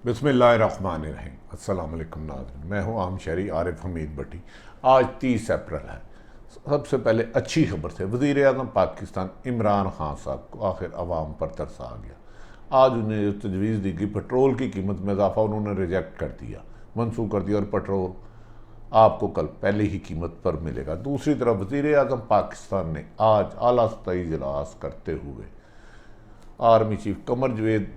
बिस्मिल्लाहिर्रहमानिर्रहीम। अस्सलाम वालेकुम नाज़रीन, मैं हूँ आम शहरी आरिफ हमीद भट्टी। आज 30 अप्रैल है। सबसे पहले अच्छी खबर से वज़ीर आज़म पाकिस्तान इमरान खान साहब को आखिर अवाम पर तरस आ गया। आज उन्हें जो तजवीज़ दी गई पेट्रोल की कीमत में इजाफा उन्होंने रिजेक्ट कर दिया, मनसूख कर दिया, और पेट्रोल आपको कल पहले ही कीमत पर मिलेगा। दूसरी तरफ वज़ीर आज़म पाकिस्तान ने आज आला सतही इजलास करते हुए आर्मी चीफ कमर जवेद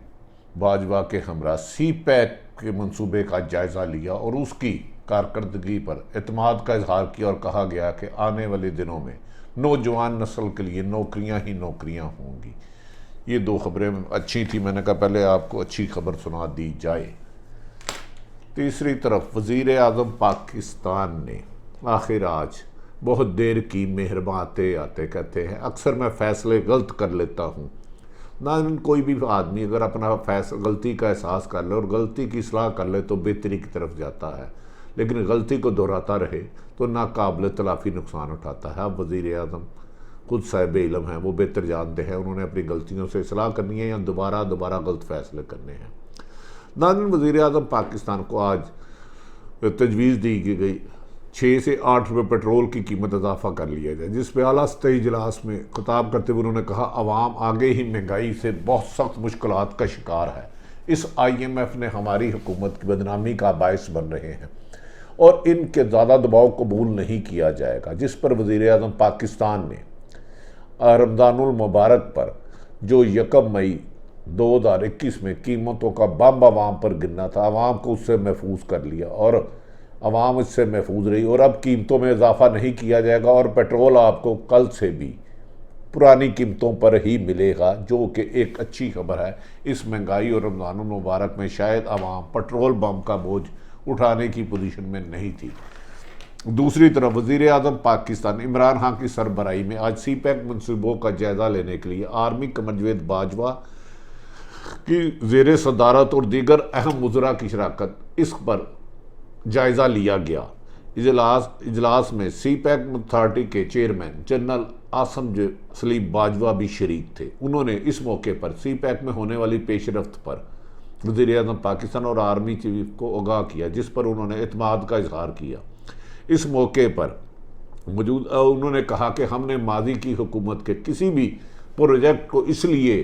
बाजवा के हमरा सी पैक के मंसूबे का जायज़ा लिया और उसकी कारकर्दगी पर एतमाद का इजहार किया, और कहा गया कि आने वाले दिनों में नौजवान नस्ल के लिए नौकरियां ही नौकरियां होंगी। ये दो खबरें अच्छी थी, मैंने कहा पहले आपको अच्छी खबर सुना दी जाए। तीसरी तरफ वज़ीर आज़म पाकिस्तान ने आखिर आज बहुत देर की मेहरबान आते आते कहते हैं, अक्सर मैं फ़ैसले गलत कर लेता हूँ। ना कोई भी आदमी अगर अपना फैसला गलती का एहसास कर ले और गलती की सलाह कर ले तो बेहतरी की तरफ जाता है, लेकिन गलती को दोहराता रहे तो नाकाबिल तलाफ़ी नुकसान उठाता है। अब वज़ीर आज़म खुद साहिब इल्म हैं, वो बेहतर जानते हैं उन्होंने अपनी गलतियों से सलाह करनी है या दोबारा गलत फ़ैसले करने हैं। नाज़रीन, वज़ीर आज़म पाकिस्तान को आज तजवीज़ दी गई 6 से 8 रुपये पेट्रोल की कीमत इजाफा कर लिया जाए, जिस पर आला सतही इजलास में खिताब करते हुए उन्होंने कहा, अवाम आगे ही महंगाई से बहुत सख्त मुश्किलात का शिकार है। इस IMF ने हमारी हुकूमत की बदनामी का बायस बन रहे हैं और इनके ज़्यादा दबाव कबूल नहीं किया जाएगा। जिस पर वज़ीर आज़म पाकिस्तान ने रमज़ानुल मुबारक पर जो 1 मई 2021 में कीमतों का बम आवाम पर गिरना था, आवाम को उससे महफूज कर लिया और अवाम इससे महफूज रही, और अब कीमतों में इजाफा नहीं किया जाएगा और पेट्रोल आपको कल से भी पुरानी कीमतों पर ही मिलेगा, जो कि एक अच्छी खबर है। इस महंगाई और रमज़ान मुबारक में शायद अवाम पेट्रोल बम का बोझ उठाने की पोजीशन में नहीं थी। दूसरी तरफ वज़ीर आज़म पाकिस्तान इमरान खान की सरबराही में आज सी पैक मनसूबों का जायज़ा लेने के लिए आर्मी कमर जवेद बाजवा की ज़ेर सदारत और दीगर अहम वज़रा की शराकत इस पर जायज़ा लिया गया। इजलास में सी पैक अथॉरिटी के चेयरमैन जनरल आसम सलीम बाजवा भी शरीक थे। उन्होंने इस मौके पर सी पैक में होने वाली पेशरफ्त पर वज़ीर आज़म पाकिस्तान और आर्मी चीफ को आगाह किया, जिस पर उन्होंने एतमाद का इजहार किया। इस मौके पर मौजूद उन्होंने कहा कि हमने माजी की हुकूमत के किसी भी प्रोजेक्ट को इसलिए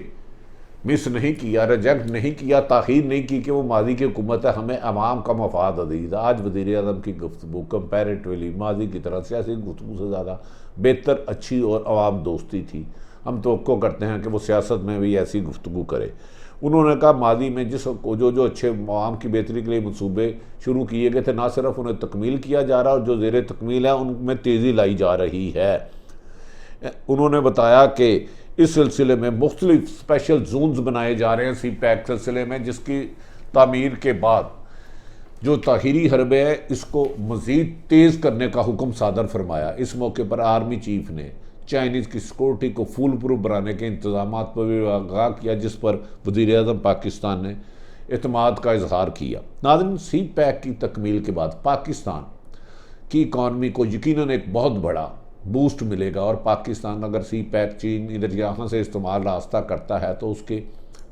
मिस नहीं किया, रिजेक्ट नहीं किया, ताख़ीर नहीं की कि वो माजी की हुकूमत है, हमें अवाम का मफाद अजीज़। आज वज़ीर आज़म की गुफ्तगू कंपैरेटिवली माजी की तरह सियासी गुफ्तगू से ज़्यादा बेहतर, अच्छी और अवाम दोस्ती थी। हम तवक्को करते हैं कि वो सियासत में भी ऐसी गुफ्तगू करे। उन्होंने कहा, माजी में जो अच्छे अवाम की बेहतरी के लिए मनसूबे शुरू किए गए थे, ना सिर्फ उन्हें तकमील किया जा रहा और जो ज़ेर तकमील है उनमें तेज़ी लाई जा रही है। उन्होंने बताया कि इस सिलसिले में मुख्तलिफ स्पेशल जोन्स बनाए जा रहे हैं सी पैक सिलसिले में, जिसकी तामीर के बाद जो ताहीरी हरबे है इसको मज़ीद तेज़ करने का हुक्म सादर फरमाया। इस मौके पर आर्मी चीफ ने चाइनीज़ की सिक्योरिटी को फूल प्रूफ बनाने के इंतजाम पर भी आगाह किया, जिस पर वज़ीर आज़म पाकिस्तान ने एतमाद का इजहार किया। नाज़रीन, सी पैक की तकमील के बाद पाकिस्तान की इकॉनमी को यकीनन एक बहुत बड़ा बूस्ट मिलेगा, और पाकिस्तान अगर सी पैक चीन इधर यहाँ से इस्तेमाल रास्ता करता है तो उसके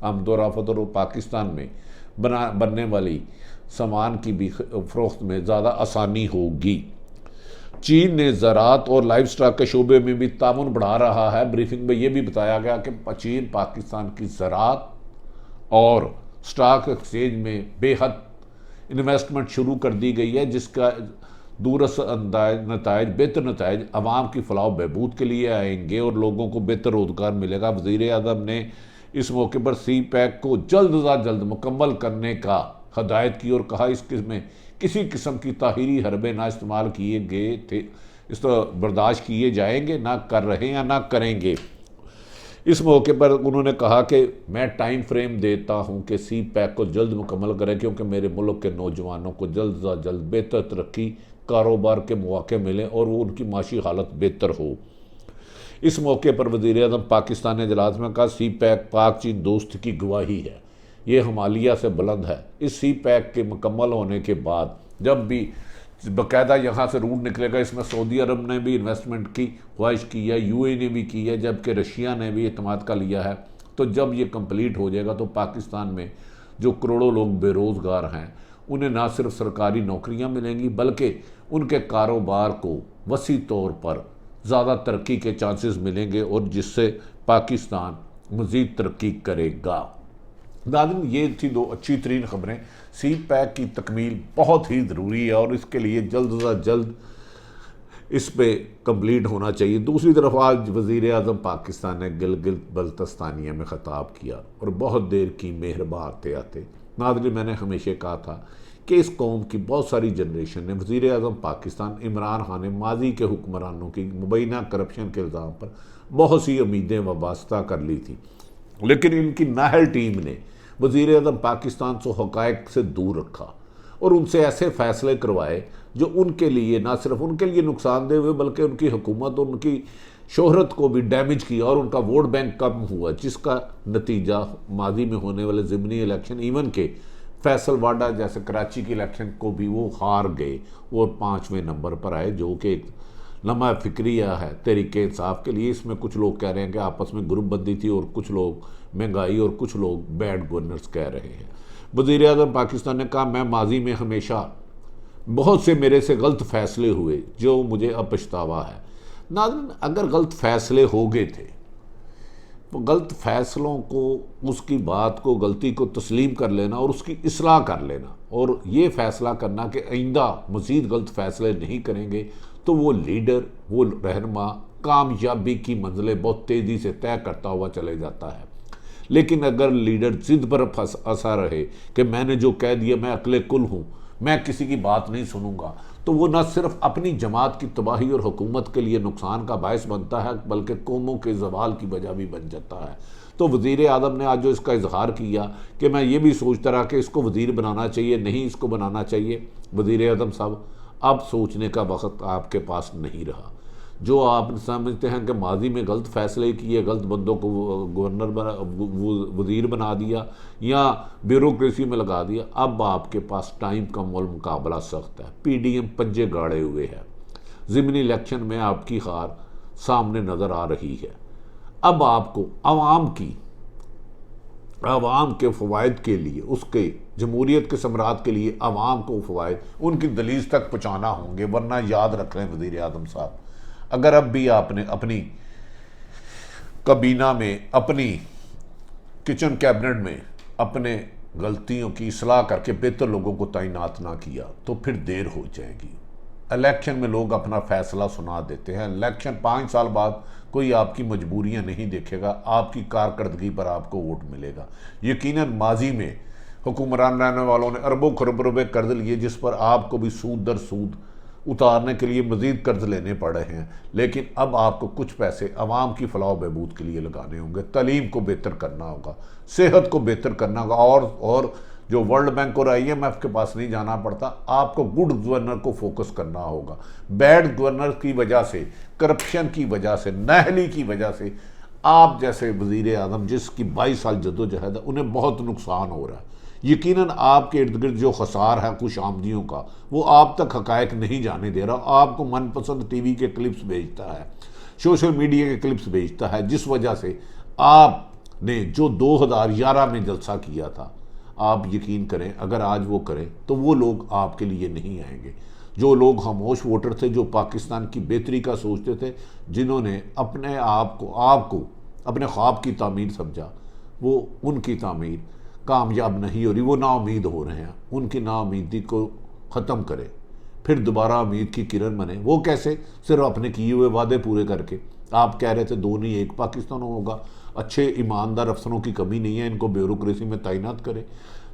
आमदोरफ़त और पाकिस्तान में बनने वाली सामान की भी फ़रोख्त में ज़्यादा आसानी होगी। चीन ने ज़राअत और लाइव स्टॉक के शोबे में भी तामुन बढ़ा रहा है। ब्रीफिंग में यह भी बताया गया कि चीन पाकिस्तान की ज़राअत और स्टॉक एक्सचेंज में बेहद इन्वेस्टमेंट शुरू कर दी गई है, जिसका बेहतर नताइज अवाम की फलाह बहबूद के लिए आएंगे और लोगों को बेहतर रोज़गार मिलेगा। वज़ीर आज़म ने इस मौके पर सी पैक को जल्द अज जल्द मुकम्मल करने का हदायत की और कहा, इसमें किसी किस्म की ताहीरी हरबे ना इस्तेमाल किए गए थे, इस तो बर्दाश्त किए जाएंगे, ना कर रहे हैं या ना करेंगे। इस मौके पर उन्होंने कहा कि मैं टाइम फ्रेम देता हूं कि सी पैक को जल्द मुकम्मल करें, क्योंकि मेरे मुल्क के नौजवानों को जल्द अज जल्द बेहतर तरक्की, कारोबार के मौके मिलें और वो उनकी माशी हालत बेहतर हो। इस मौके पर वज़ीर आज़म पाकिस्तान ने इजलास में कहा, सी पैक पाक चीन दोस्त की गवाही है, ये हिमालय से बुलंद है। इस सी पैक के मुकम्मल होने के बाद जब भी बाकायदा यहाँ से रूट निकलेगा, इसमें सऊदी अरब ने भी इन्वेस्टमेंट की ख्वाहिश की है, UAE ने भी की है, जबकि रशिया ने भी एतमाद का लिया है। तो जब ये कंप्लीट हो जाएगा तो पाकिस्तान में जो करोड़ों लोग बेरोज़गार हैं उन्हें ना सिर्फ सरकारी नौकरियां मिलेंगी बल्कि उनके कारोबार को वसी तौर पर ज़्यादा तरक्की के चांसेस मिलेंगे और जिससे पाकिस्तान मज़ीद तरक्की करेगा। नाज़रीन, ये थी दो अच्छी तरीन ख़बरें। सी पैक की तकमील बहुत ही ज़रूरी है और इसके लिए जल्द से जल्द इस पे कंप्लीट होना चाहिए। दूसरी तरफ आज वज़ीर आज़म पाकिस्तान ने गिलगित बल्तिस्तानिया में ख़िताब किया और बहुत देर की मेहरबान आते आते। नाज़रीन, मैंने हमेशा कहा था कि इस कौम की बहुत सारी जनरेशन ने वज़ीर आज़म पाकिस्तान इमरान खान ने माजी के हुक्मरानों की मुबैना करप्शन के इल्ज़ाम पर बहुत सी उम्मीदें वाबस्ता कर ली थी, लेकिन इनकी नाहल टीम ने वज़ीर आज़म पाकिस्तान को हक़ाइक़ से दूर रखा और उनसे ऐसे फ़ैसले करवाए जो उनके लिए ना सिर्फ उनके लिए नुकसानदेह हुए बल्कि उनकी हुकूमत और उनकी शोहरत को भी डैमेज किया और उनका वोट बैंक कम हुआ, जिसका नतीजा माजी में होने वाले ज़िमनी इलेक्शन इवन के फैसलवाडा जैसे कराची की इलेक्शन को भी वो हार गए और 5वें नंबर पर आए, जो कि एक लम्हा फिक्रिया है तहरीके इंसाफ के लिए। इसमें कुछ लोग कह रहे हैं कि आपस में ग्रुपबंदी थी और कुछ लोग महंगाई और कुछ लोग बैड गवर्नर्स कह रहे हैं। वज़ीर आज़म पाकिस्तान ने कहा, मैं माजी में हमेशा बहुत से मेरे से गलत फ़ैसले हुए जो मुझे अब पछतावा है। नाज़रीन, अगर गलत फ़ैसले हो गए थे तो गलत फ़ैसलों को, उसकी बात को, गलती को तस्लीम कर लेना और उसकी इस्लाह कर लेना और ये फ़ैसला करना कि आइंदा मज़ीद गलत फ़ैसले नहीं करेंगे, तो वो लीडर, वो रहनुमा कामयाबी की मंजिलें बहुत तेज़ी से तय करता हुआ चले जाता है। लेकिन अगर लीडर ज़िद पर फंसा रहे कि मैंने जो कह दिया, मैं अक्ले कुल हूँ, मैं किसी की बात नहीं सुनूंगा, तो वो न सिर्फ अपनी जमात की तबाही और हुकूमत के लिए नुकसान का बायस बनता है बल्कि कौमों के ज़वाल की वजह भी बन जाता है। तो वज़ीर आज़म ने आज जो इसका इजहार किया कि मैं ये भी सोचता रहा कि इसको वज़ीर बनाना चाहिए, नहीं इसको बनाना चाहिए, वज़ीर आज़म साहब अब सोचने का वक्त आपके पास नहीं रहा। जो आप समझते हैं कि माजी में गलत फ़ैसले किए, गलत बंदों को गवर्नर बना, वज़ीर बना दिया या ब्यूरोक्रेसी में लगा दिया, अब आपके पास टाइम का मुकाबला सख्त है। PDM पंजे गाड़े हुए है, ज़िमनी इलेक्शन में आपकी हार सामने नज़र आ रही है। अब आपको आवाम के फ़वाइद के लिए, उसके जमहूरियत के सम्राट के लिए आवाम को फ़वाइद उनकी दलील तक पहुँचाना होंगे, वरना याद रख लें वज़ीर आज़म साहब, अगर अब भी आपने अपनी कबीना में, अपनी किचन कैबिनेट में अपने गलतियों की इस्लाह करके बेहतर लोगों को तैनात ना किया तो फिर देर हो जाएगी। इलेक्शन में लोग अपना फैसला सुना देते हैं। इलेक्शन 5 साल बाद कोई आपकी मजबूरियां नहीं देखेगा, आपकी कारकर्दगी पर आपको वोट मिलेगा। यकीनन माजी में हुक्मरान रहने वालों ने अरबों खरबों रुपए कर्ज लिए, जिस पर आपको भी सूद दर सूद उतारने के लिए मज़ीद कर्ज लेने पड़ रहे हैं, लेकिन अब आपको कुछ पैसे आवाम की फलाह बहबूद के लिए लगाने होंगे। तालीम को बेहतर करना होगा, सेहत को बेहतर करना होगा और जो वर्ल्ड बैंक और IMF के पास नहीं जाना पड़ता, आपको गुड गवर्नर को फोकस करना होगा। बैड गवर्नर की वजह से, करप्शन की वजह से, नाहली की वजह से आप जैसे वज़ीर आज़म जिसकी 22 साल जद्दोजहद है, उन्हें बहुत नुकसान हो रहा है। यकीनन आपके इर्द गिर्द जो खसार है खुश आमदियों का, वो आप तक हक़ाइक़ नहीं जाने दे रहा। आपको मनपसंद TV के क्लिप्स भेजता है, सोशल मीडिया के क्लिप्स भेजता है, जिस वजह से आपने जो 2011 में जलसा किया था, आप यकीन करें अगर आज वो करें तो वो लोग आपके लिए नहीं आएंगे। जो लोग खामोश वोटर थे, जो पाकिस्तान की बेहतरी का सोचते थे, जिन्होंने अपने आपको अपने ख्वाब की तामीर समझा, वो उनकी तामीर कामयाब नहीं हो रही, वो नाउमीद हो रहे हैं। उनकी नाउमीदी को ख़त्म करें, फिर दोबारा उम्मीद की किरण बने। वो कैसे? सिर्फ अपने किए हुए वादे पूरे करके। आप कह रहे थे 2 नहीं 1 पाकिस्तान होगा। अच्छे ईमानदार अफसरों की कमी नहीं है, इनको ब्यूरोक्रेसी में तैनात करें।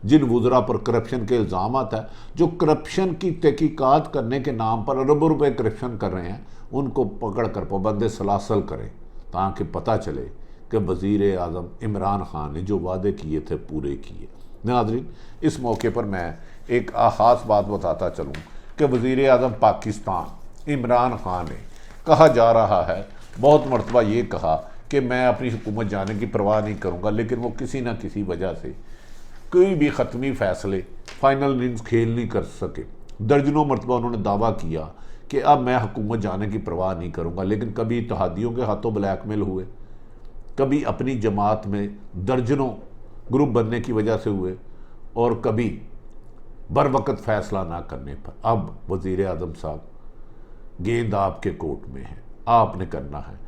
जिन वज़रा पर करप्शन के इल्ज़ाम आता है, जो करप्शन की तहकीकात करने के नाम पर अरबों रुपए करप्शन कर रहे हैं, उनको पकड़ कर पाबंद सलासल करें ताकि पता चले कि वज़ीर आज़म इमरान खान ने जो वादे किए थे पूरे किए। नाज़रीन, इस मौके पर मैं एक ख़ास बात बताता चलूँ कि वज़ीर आज़म पाकिस्तान इमरान खान ने कहा जा रहा है, बहुत मरतबा ये कहा कि मैं अपनी हुकूमत जाने की परवाह नहीं करूँगा, लेकिन वो किसी न किसी वजह से कोई भी ख़त्मी फ़ैसले, फाइनल इनिंग्स खेल नहीं कर सके। दर्जनों मरतबा उन्होंने दावा किया कि अब मैं हुकूमत जाने की परवाह नहीं करूँगा, लेकिन कभी इत्तेहादियों के हाथों ब्लैकमेल हुए, कभी अपनी जमात में दर्जनों ग्रुप बनने की वजह से हुए, और कभी बर वक्त फैसला ना करने पर अब वज़ीर आज़म साहब गेंद आपके कोर्ट में है, आपने करना है।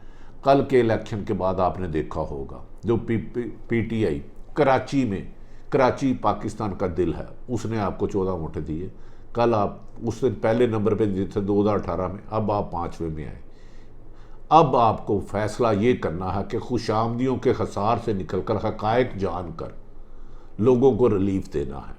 कल के इलेक्शन के बाद आपने देखा होगा जो पीटीआई कराची में, कराची पाकिस्तान का दिल है, उसने आपको 14 वोट दिए। कल आप उससे पहले नंबर पे जीते 2018 में, अब आप 5वें में आए। अब आपको फैसला ये करना है कि खुशामदियों के खसार से निकलकर हकायक जानकर लोगों को रिलीफ देना है।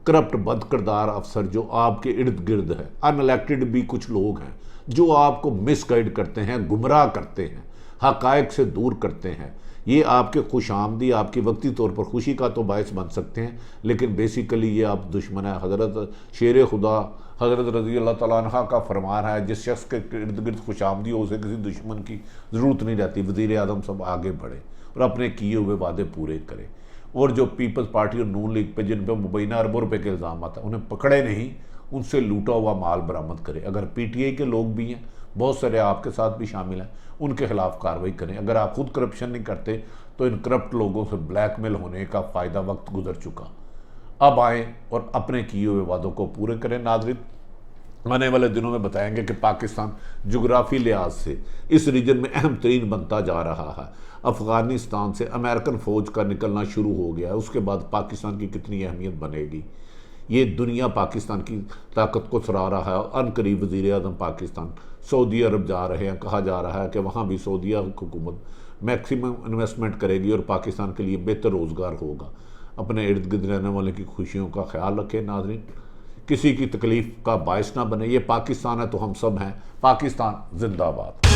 करप्ट बदकिरदार अफसर जो आपके इर्द गिर्द है, अनइलेक्टेड भी कुछ लोग हैं जो आपको मिसगाइड करते हैं, गुमराह करते हैं, हकायक से दूर करते हैं, ये आपके खुशामदी, आपकी वक्ती तौर पर खुशी का तो बायस बन सकते हैं, लेकिन बेसिकली ये आप दुश्मन है। हज़रत शेर खुदा हज़रत रज़ी अल्लाह तआला अन्हा का फरमान है, जिस शख्स के इर्द गिर्द खुशामदी हो उसे किसी दुश्मन की ज़रूरत नहीं रहती। वज़ीर आज़म सब आगे बढ़े और अपने किए हुए वादे पूरे करें। और जो पीपल्स पार्टी और नून लीग पे जिन पर मुबैना अरबों रुपए के इल्ज़ाम आता है, उन्हें पकड़े नहीं, उनसे लूटा हुआ माल बरामद करें। अगर पीटीआई के लोग भी हैं, बहुत सारे आपके साथ भी शामिल हैं, उनके खिलाफ कार्रवाई करें। अगर आप खुद करप्शन नहीं करते तो इन करप्ट लोगों से ब्लैकमेल होने का फ़ायदा वक्त गुजर चुका। अब आएँ और अपने किए हुए वादों को पूरे करें। नाज़रीन, आने वाले दिनों में बताएंगे कि पाकिस्तान जोग्राफी लिहाज से इस रीजन में अहम तरीन बनता जा रहा है। अफ़गानिस्तान से अमेरिकन फ़ौज का निकलना शुरू हो गया है, उसके बाद पाकिस्तान की कितनी अहमियत बनेगी, ये दुनिया पाकिस्तान की ताकत को सराह रहा है। अनकरीब वज़ीर आज़म पाकिस्तान सऊदी अरब जा रहे हैं, कहा जा रहा है कि वहाँ भी सऊदीया हुकूमत मैक्सिमम इन्वेस्टमेंट करेगी और पाकिस्तान के लिए बेहतर रोज़गार होगा। अपने इर्द गिर्द रहने वाले की खुशियों का ख्याल रखें। नाज़रीन, किसी की तकलीफ़ का बायस ना बने। ये पाकिस्तान है तो हम सब हैं। पाकिस्तान जिंदाबाद।